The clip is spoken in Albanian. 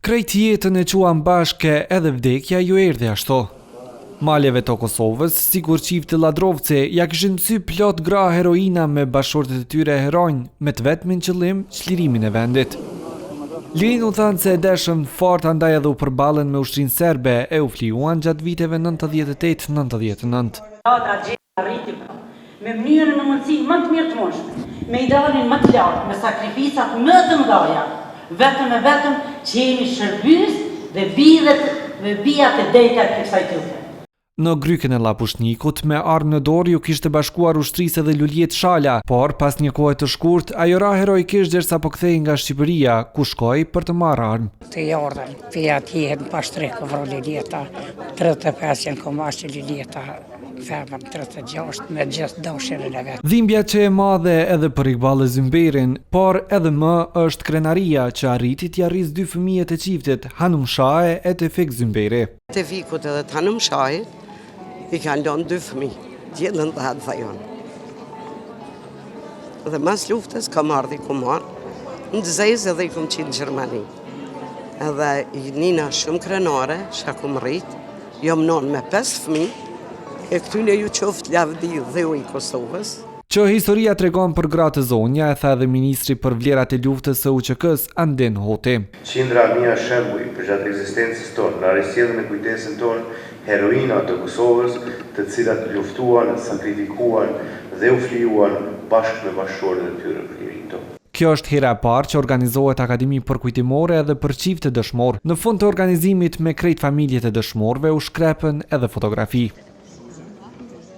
Krejt jetën e quan bashke edhe vdekja ju erdhi ashtu. Maleve të Kosovës, sikur qifti ladrovci, ja kishin sy plot gra heroina me bashortet e tyre heronj, me të vetmin qëllim çlirimin e vendit. Lirin u thanë se e deshën fort andaj edhe u përballën me ushtrinë serbe e u flijuan gjatë viteve 98-99. Me mënyrën në mundësi më të mirë të mundshme, me idealin më të lartë, me sakrificat më të mëdha, vetëm e vetëm që jemi shërbys dhe bijat e drejta të kësaj tyre. Në Grykën e Llapushnikut, me armë në dorë ju kishte bashkuar ushtrisë edhe Luljet Shala, por pas një kohe të shkurt, ajo ra heroikisht derisa po kthehej nga Shqipëria, ku shkoi për të marrë armë. Të jordën, pia tihen pas 3 kovro Liljeta, 35 janë komasë Liljeta, femër 36 me gjithë dashjen e vet. Dhimbja që e madhe edhe për Iqbal Zymberin, por edhe më është krenaria që arriti t'i arrisë 2 fëmijët e çiftit, Hanum Shahe e Tefik Zymberi. Tefikut edhe Hanum Shahe I kanë lënë 2 fëmijë, gjithën dhe atë dhajon. Dhe mas luftës kam ardhi ku marë, në Zezë edhe I kom qinë në Gjermani. Edhe I nina shumë krenare, që kom rritë, jom non me 5 fëmijë, e këtyne ju qoftë lavdi dhe u I Kosovës. Që historia tregon për gratë zonja, e tha edhe ministri për vlerat e luftës së UÇK-s, Andin Hoti. Qindra mia shembuj për gjatë ekzistencës tonë, në risjedhën e kujtesën tonë, heroina të Kosovës, të cilat luftuan, sakrifikuan dhe u flijuan bashkë me bashkëshortet e tyre për lirin tonë. Kjo është hera e parë që organizohet akademi përkujtimore edhe për çifte dëshmorë. Në fund të organizimit me krejt familjet e dëshmorëve u shkrepën edhe fotografi.